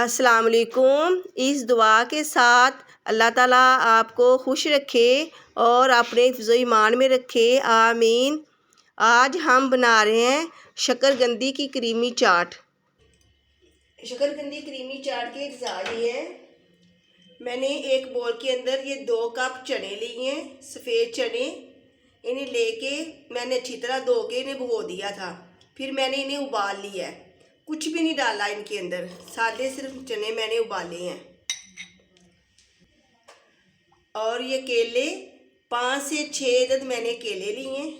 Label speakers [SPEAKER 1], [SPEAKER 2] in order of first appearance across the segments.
[SPEAKER 1] अस्सलाम वालेकुम। इस दुआ के साथ अल्लाह ताला आपको खुश रखे और अपने हिफ्ज़ ईमान में रखे, आमीन। आज हम बना रहे हैं शकरकंदी की क्रीमी चाट। शकरकंदी क्रीमी चाट के अज्जा ये हैं। मैंने एक बोल के अंदर ये 2 कप चने लिए हैं, सफ़ेद चने। इन्हें लेके मैंने अच्छी तरह धो के इन्हें भिगो दिया था। फिर मैंने इन्हें उबाल लिया है। कुछ भी नहीं डाला इनके अंदर, सादे सिर्फ चने मैंने उबाले हैं। और ये केले 5 से 6 अदद मैंने केले लिए हैं।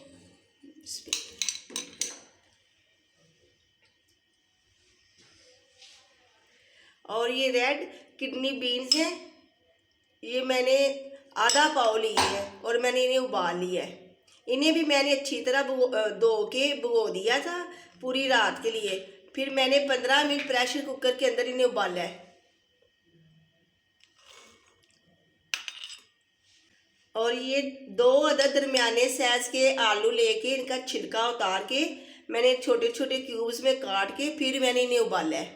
[SPEAKER 1] और ये रेड किडनी बीन्स हैं, ये मैंने आधा पाव लिए है और मैंने इन्हें उबाल लिया है। इन्हें भी मैंने अच्छी तरह धो के भिगो दिया था पूरी रात के लिए। फिर मैंने 15 मिनट प्रेशर कुकर के अंदर इन्हें उबाला है। और ये 2 अदद दरमियाने साइज के आलू लेके इनका छिलका उतार के मैंने छोटे छोटे क्यूब्स में काट के फिर मैंने इन्हें उबाला है।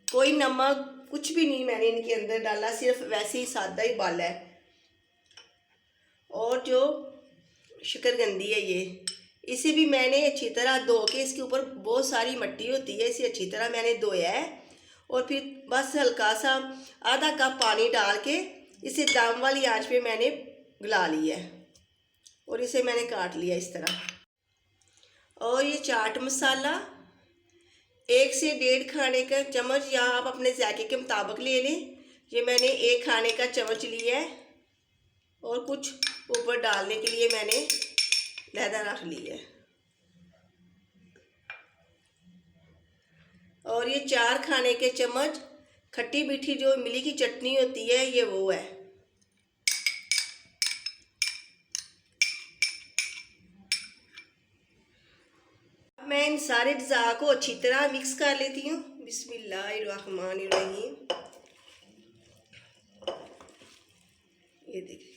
[SPEAKER 1] कोई नमक कुछ भी नहीं मैंने इनके अंदर डाला, सिर्फ वैसे ही सादा ही उबाला है। और जो शकरकंदी है ये, इसे भी मैंने अच्छी तरह धो के, इसके ऊपर बहुत सारी मिट्टी होती है, इसे अच्छी तरह मैंने धोया है। और फिर बस हल्का सा आधा कप पानी डाल के इसे दम वाली आंच पे मैंने गला लिया है और इसे मैंने काट लिया इस तरह। और ये चाट मसाला 1 से 1.5 खाने का चम्मच, या आप अपने जायके के मुताबिक ले लें। ये मैंने 1 खाने का चम्मच लिया है। और कुछ ऊपर डालने के लिए मैंने लहदा रख लिया है। और ये 4 खाने के चम्मच खट्टी मीठी जो इमली की चटनी होती है, ये वो है। मैं इन सारे अज्जा को अच्छी तरह मिक्स कर लेती हूँ। बिस्मिल्लाहिर्रहमानिर्रहीम। ये देखिए,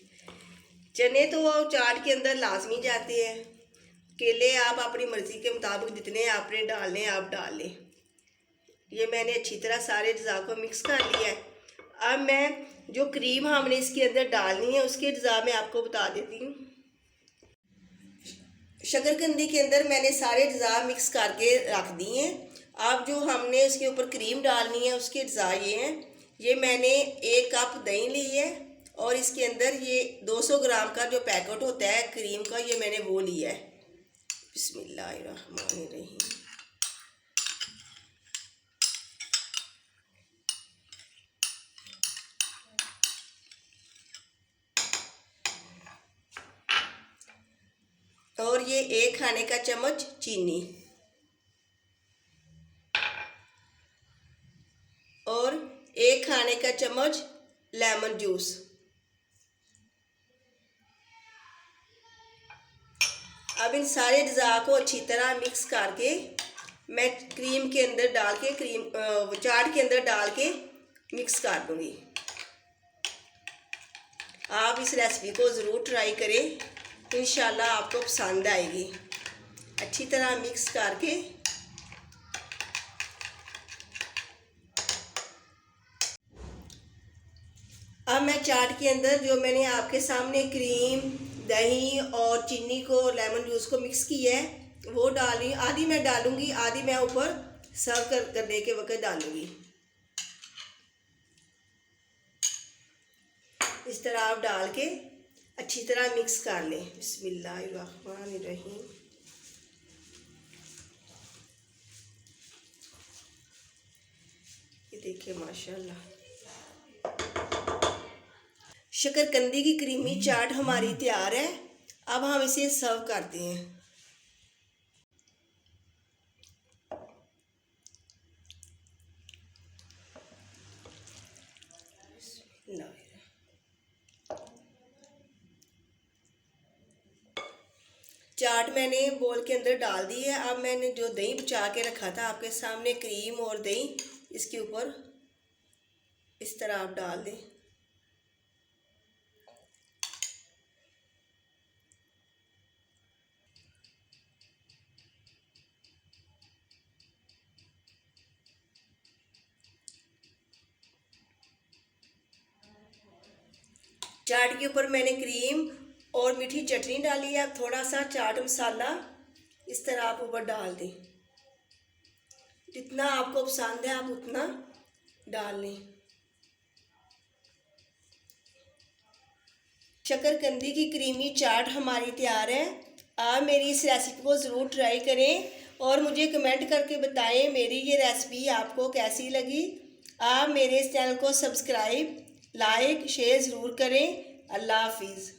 [SPEAKER 1] चने तो वो चाट के अंदर लाजमी जाते हैं। केले आप अपनी मर्ज़ी के मुताबिक जितने आपने डालने आप डाल लें। ये मैंने अच्छी तरह सारे अज्जा को मिक्स कर लिया है। अब मैं जो क्रीम हमने इसके अंदर डालनी है उसके अज्जा मैं आपको बता देती हूँ। शकरकंदी के अंदर मैंने सारे अज्जा मिक्स करके रख दिए हैं। अब जो हमने इसके ऊपर क्रीम डालनी है उसके अज्जा ये हैं। ये मैंने 1 कप दही ली है और इसके अंदर ये 200 ग्राम का जो पैकेट होता है क्रीम का, ये मैंने वो लिया है। बिस्मिल्लाहिर्रहमानिर्रहीम। और ये 1 खाने का चम्मच चीनी और 1 खाने का चम्मच लेमन जूस। अब इन सारे अज्जा को अच्छी तरह मिक्स करके मैं क्रीम के अंदर डाल के चाट के अंदर डाल के मिक्स कर दूंगी। आप इस रेसिपी को ज़रूर ट्राई करें, इंशाल्लाह आपको पसंद आएगी। अच्छी तरह मिक्स करके अब मैं चाट के अंदर जो मैंने आपके सामने क्रीम, दही और चीनी को, लेमन जूस को मिक्स किया है वो डाली। आधी मैं डालूंगी, आधी मैं ऊपर सर्व करने के वक्त डालूंगी। इस तरह आप डाल के अच्छी तरह मिक्स कर लें। बिस्मिल्लाहिर्रहमानिर्रहीम। ये देखिए माशाल्लाह, शकरकंदी की क्रीमी चाट हमारी तैयार है। अब हम इसे सर्व करते हैं। चाट मैंने बोल के अंदर डाल दी है। अब मैंने जो दही बचा के रखा था आपके सामने, क्रीम और दही, इसके ऊपर इस तरह आप डाल दें। चाट के ऊपर मैंने क्रीम और मीठी चटनी डाली है। अब थोड़ा सा चाट मसाला इस तरह आप ऊपर डाल दें। जितना आपको पसंद है आप उतना डाल लें। शकरकंदी की क्रीमी चाट हमारी तैयार है। आप मेरी इस रेसिपी को ज़रूर ट्राई करें और मुझे कमेंट करके बताएं मेरी ये रेसिपी आपको कैसी लगी। आप मेरे इस चैनल को सब्सक्राइब, लाइक, शेयर ज़रूर करें। अल्लाह हाफिज़।